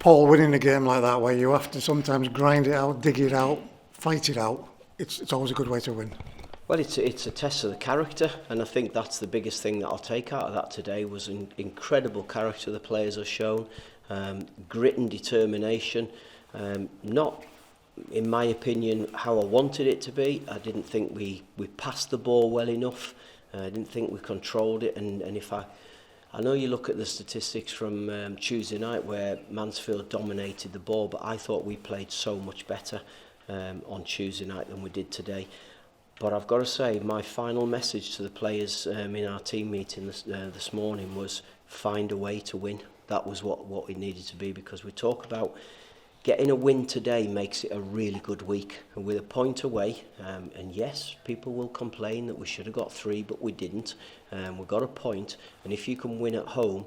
Paul, winning a game like that where you have to sometimes grind it out, dig it out, fight it out, it's always a good way to win. Well, it's a test of the character, and I think that's the biggest thing that I'll take out of that today was an incredible character the players have shown, grit and determination, not, in my opinion, how I wanted it to be. I didn't think we passed the ball well enough. I didn't think we controlled it, and if I know you look at the statistics from Tuesday night where Mansfield dominated the ball, but I thought we played so much better on Tuesday night than we did today. But I've got to say, my final message to the players in our team meeting this morning was find a way to win. That was what it needed to be, because we talk about getting a win today makes it a really good week. And with a point away, and yes, people will complain that we should have got 3, but we didn't. We got a point, and if you can win at home,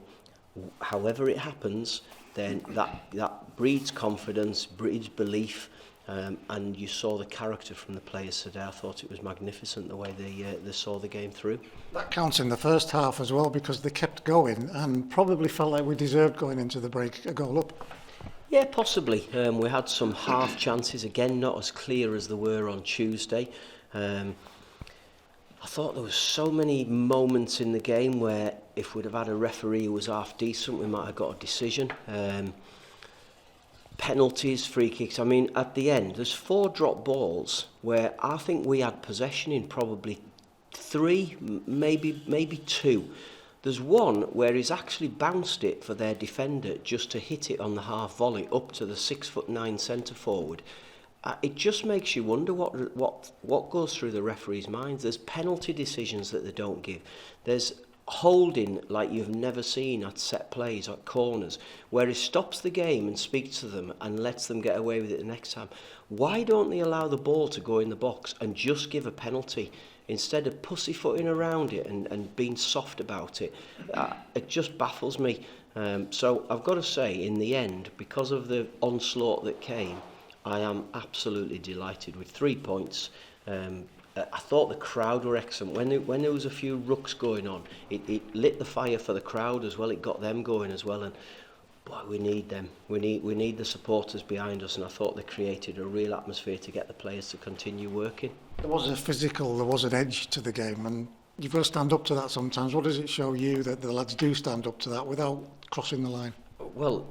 however it happens, then that breeds confidence, breeds belief. And you saw the character from the players today. I thought it was magnificent the way they saw the game through. That counts in the first half as well, because they kept going and probably felt like we deserved going into the break a goal up. Yeah, possibly. We had some half chances, again not as clear as they were on Tuesday. I thought there was so many moments in the game where if we'd have had a referee who was half decent, we might have got a decision. Penalties, free kicks. I mean, at the end, there's 4 drop balls where I think we had possession in probably 3, maybe 2. There's one where he's actually bounced it for their defender just to hit it on the half volley up to the 6'9" centre forward. It just makes you wonder what goes through the referee's minds. There's penalty decisions that they don't give. There's holding like you've never seen at set plays, at corners, where he stops the game and speaks to them and lets them get away with it the next time. Why don't they allow the ball to go in the box and just give a penalty instead of pussyfooting around it and being soft about it? It just baffles me. So I've got to say, in the end, because of the onslaught that came, I am absolutely delighted with 3 points. I thought the crowd were excellent. When there was a few rucks going on, it lit the fire for the crowd as well. It got them going as well. And boy, we need them. We need the supporters behind us. And I thought they created a real atmosphere to get the players to continue working. There was there was an edge to the game, and you've got to stand up to that sometimes. What does it show you that the lads do stand up to that without crossing the line? Well,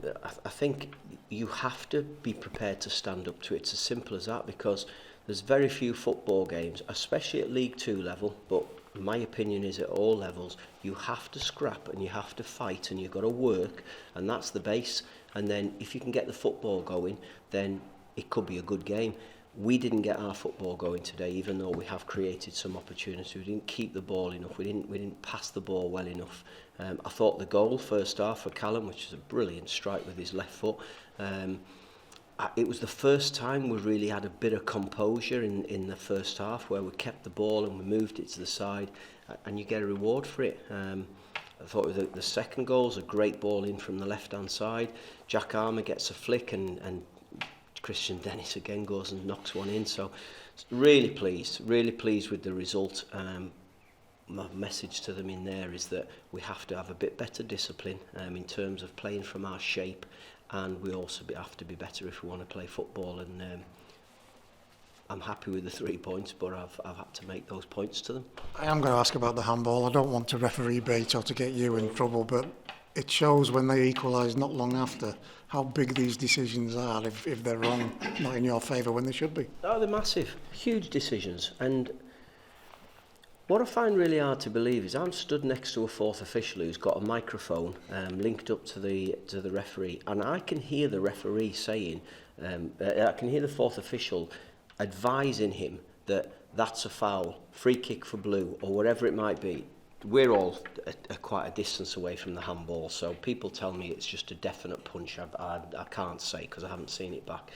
I think you have to be prepared to stand up to it. It's as simple as that, because there's very few football games, especially at League 2 level, but my opinion is at all levels, you have to scrap and you have to fight and you've got to work, and that's the base. And then if you can get the football going, then it could be a good game. We didn't get our football going today, even though we have created some opportunity. We didn't keep the ball enough. We didn't pass the ball well enough. I thought the goal first half for Callum, which is a brilliant strike with his left foot, it was the first time we really had a bit of composure in the first half, where we kept the ball and we moved it to the side, and you get a reward for it. I thought the second goal was a great ball in from the left-hand side. Jack Armour gets a flick, and Christian Dennis again goes and knocks one in. So really pleased with the result. My message to them in there is that we have to have a bit better discipline in terms of playing from our shape, and we also have to be better if we want to play football. And I'm happy with the 3 points, but I've had to make those points to them. I am going to ask about the handball. I don't want to referee bait or to get you in trouble, but it shows when they equalise not long after how big these decisions are if they're wrong, not in your favour when they should be. Oh, they're massive, huge decisions. And what I find really hard to believe is I'm stood next to a fourth official who's got a microphone linked up to the referee, and I can hear the referee saying, I can hear the fourth official advising him that that's a foul, free kick for blue, or whatever it might be. We're all quite a distance away from the handball, so people tell me it's just a definite punch. I can't say because I haven't seen it back.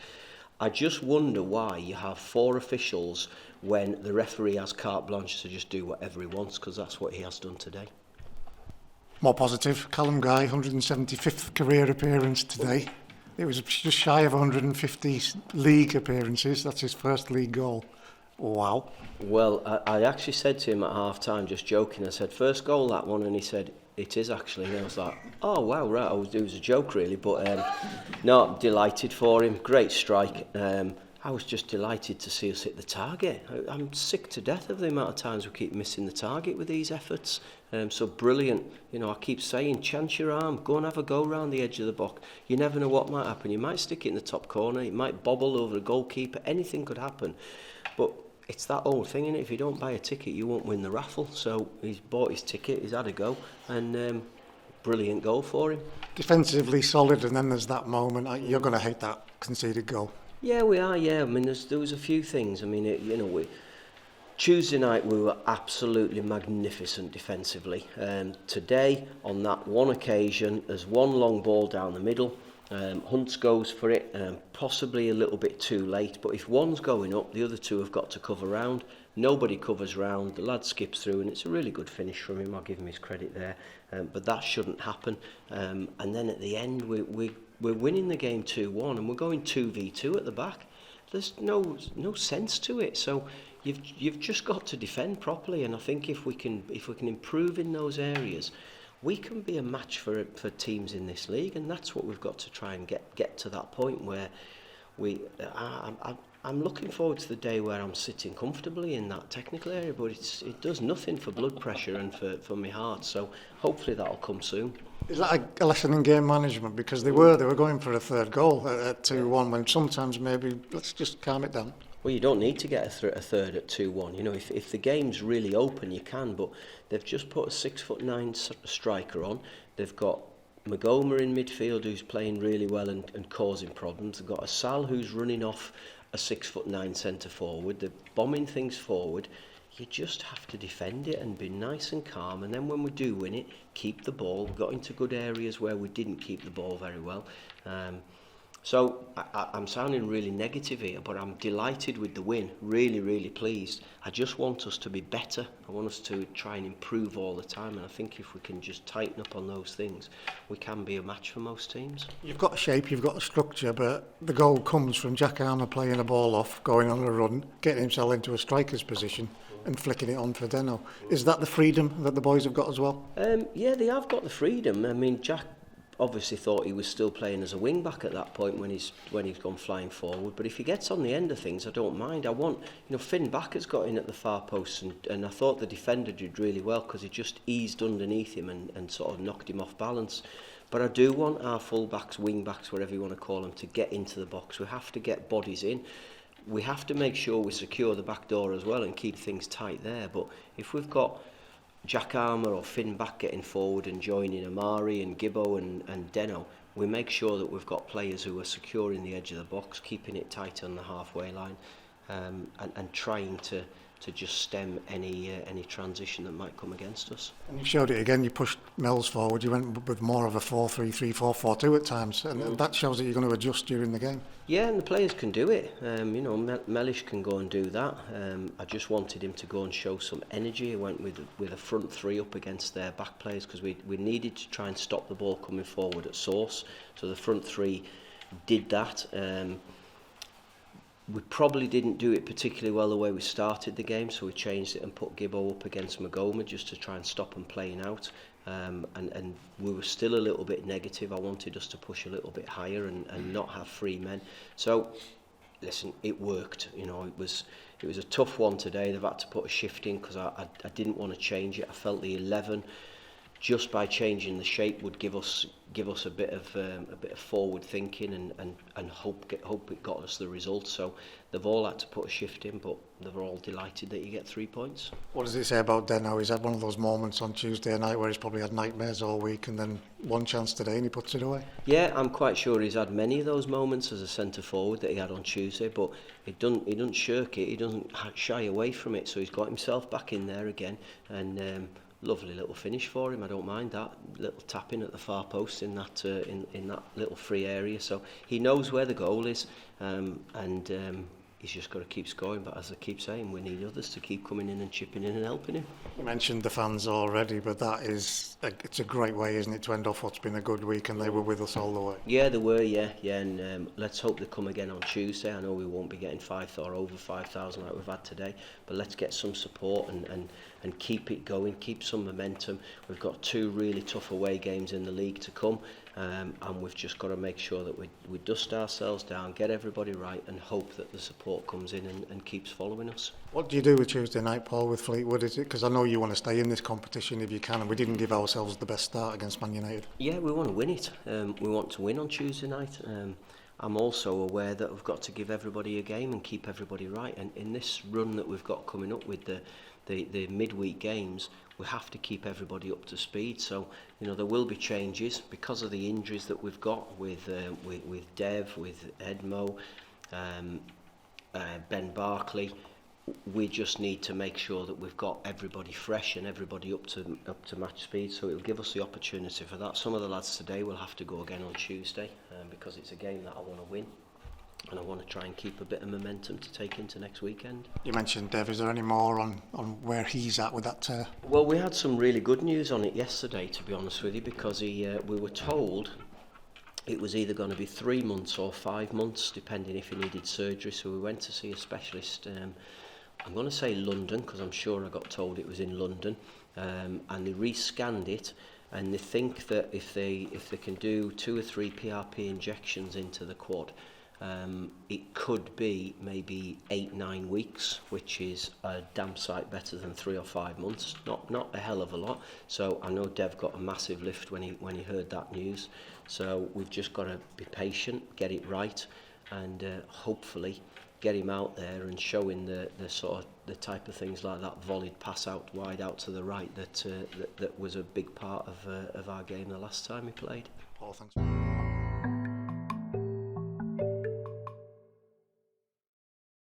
I just wonder why you have 4 officials when the referee has carte blanche to just do whatever he wants, because that's what he has done today. More positive, Callum Guy, 175th career appearance today. It was just shy of 150 league appearances. That's his first league goal. Wow. Well, I actually said to him at half time, just joking, I said, first goal that one, and he said, it is actually. And I was like, oh wow, right, it was a joke really, but no, delighted for him, great strike. I was just delighted to see us hit the target. I'm sick to death of the amount of times we keep missing the target with these efforts. So brilliant. You know, I keep saying, chance your arm, go and have a go round the edge of the box. You never know what might happen. You might stick it in the top corner, it might bobble over the goalkeeper, anything could happen. But it's that old thing, innit? If you don't buy a ticket, you won't win the raffle. So he's bought his ticket, he's had a go, and brilliant goal for him. Defensively solid, and then there's that moment. You're going to hate that conceded goal. Yeah, we are, yeah. I mean, there was a few things. I mean, Tuesday night we were absolutely magnificent defensively. Today, on that one occasion, there's one long ball down the middle. Hunt goes for it, possibly a little bit too late, but if one's going up, the other two have got to cover round. Nobody covers round, the lad skips through, and it's a really good finish from him. I'll give him his credit there, but that shouldn't happen. And then at the end, we're winning the game 2-1, and we're going 2v2 at the back. There's no sense to it. So you've just got to defend properly, and I think if we can improve in those areas, we can be a match for teams in this league, and that's what we've got to try and get to that point where I'm looking forward to the day where I'm sitting comfortably in that technical area, but it does nothing for blood pressure and for my heart. So hopefully that'll come soon. Is that a lesson in game management? Because they were going for a third goal at 2-1, when sometimes maybe let's just calm it down. Well, you don't need to get a third at 2-1. You know, if the game's really open, you can. But they've just put a 6'9" striker on. They've got Magoma in midfield, who's playing really well and causing problems. They've got a Sal who's running off a 6'9" centre forward. They're bombing things forward. You just have to defend it and be nice and calm. And then when we do win it, keep the ball. We got into good areas where we didn't keep the ball very well. So I'm sounding really negative here, but I'm delighted with the win, really, really pleased. I just want us to be better. I want us to try and improve all the time, and I think if we can just tighten up on those things, we can be a match for most teams. You've got a shape, you've got a structure, but the goal comes from Jack Armour playing a ball off, going on a run, getting himself into a striker's position and flicking it on for Deno. Is that the freedom that the boys have got as well? Yeah, they have got the freedom. I mean, Jack obviously thought he was still playing as a wing back at that point when he's gone flying forward, but if he gets on the end of things, I don't mind. I want, Finn Backer's got in at the far post, and I thought the defender did really well because he just eased underneath him and sort of knocked him off balance. But I do want our full backs, wing backs, whatever you want to call them, to get into the box. We have to get bodies in. We have to make sure we secure the back door as well and keep things tight there. But if we've got Jack Armour or Finn Back getting forward and joining Amari and Gibbo and Deno, we make sure that we've got players who are securing the edge of the box, keeping it tight on the halfway line, and trying to just stem any transition that might come against us. And you showed it again, you pushed Mills forward, you went with more of a 4-3-3, 4-4-2 at times, and that shows that you're going to adjust during the game. Yeah, and the players can do it. Mellish can go and do that. I just wanted him to go and show some energy. I went with a front three up against their back players because we needed to try and stop the ball coming forward at source. So the front three did that. We probably didn't do it particularly well the way we started the game, so we changed it and put Gibbo up against Magoma just to try and stop them playing out. And we were still a little bit negative. I wanted us to push a little bit higher and not have free men. So, listen, it worked. It was a tough one today. They've had to put a shift in because I didn't want to change it. I felt the 11, just by changing the shape, would give us a bit of forward thinking and hope it got us the result. So they've all had to put a shift in, but they're all delighted that you get 3 points. What does it say about Deno? He's had one of those moments on Tuesday night where he's probably had nightmares all week, and then one chance today and he puts it away. Yeah, I'm quite sure he's had many of those moments as a centre forward that he had on Tuesday, but he doesn't shirk it. He doesn't shy away from it. So he's got himself back in there again, and lovely little finish for him. I don't mind that little tapping at the far post in that in that little free area. So he knows where the goal is, and he's just got to keep scoring. But as I keep saying, we need others to keep coming in and chipping in and helping him. You mentioned the fans already, but it's a great way, isn't it, to end off what's been a good week, and they were with us all the way. Yeah, they were, and let's hope they come again on Tuesday. I know we won't be getting 5 or over 5,000 like we've had today, but let's get some support and keep it going, keep some momentum. We've got 2 really tough away games in the league to come, and we've just got to make sure that we dust ourselves down, get everybody right, and hope that the support comes in and keeps following us. What do you do with Tuesday night, Paul, with Fleetwood? Is it because I know you want to stay in this competition if you can, and we didn't give ourselves the best start against Man United? Yeah, we want to win it. We want to win on Tuesday night. I'm also aware that we've got to give everybody a game and keep everybody right. And in this run that we've got coming up with the midweek games, we have to keep everybody up to speed. So, there will be changes because of the injuries that we've got with Dev, with Edmo, Ben Barkley. We just need to make sure that we've got everybody fresh and everybody up to match speed, so it'll give us the opportunity for that. Some of the lads today will have to go again on Tuesday because it's a game that I want to win, and I want to try and keep a bit of momentum to take into next weekend. You mentioned Dev. Is there any more on where he's at with that? Well, we had some really good news on it yesterday, to be honest with you, because we were told it was either going to be 3 months or 5 months, depending if he needed surgery. So we went to see a specialist. I'm going to say London, because I'm sure I got told it was in London, and they re-scanned it, and they think that if they can do 2 or 3 PRP injections into the quad, it could be maybe 8-9 weeks, which is a damn sight better than 3 or 5 months. Not a hell of a lot. So I know Dev got a massive lift when he heard that news. So we've just got to be patient, get it right, and hopefully get him out there and showing the sort of the type of things like that volleyed pass out wide out to the right that was a big part of our game the last time he played. Paul, thanks.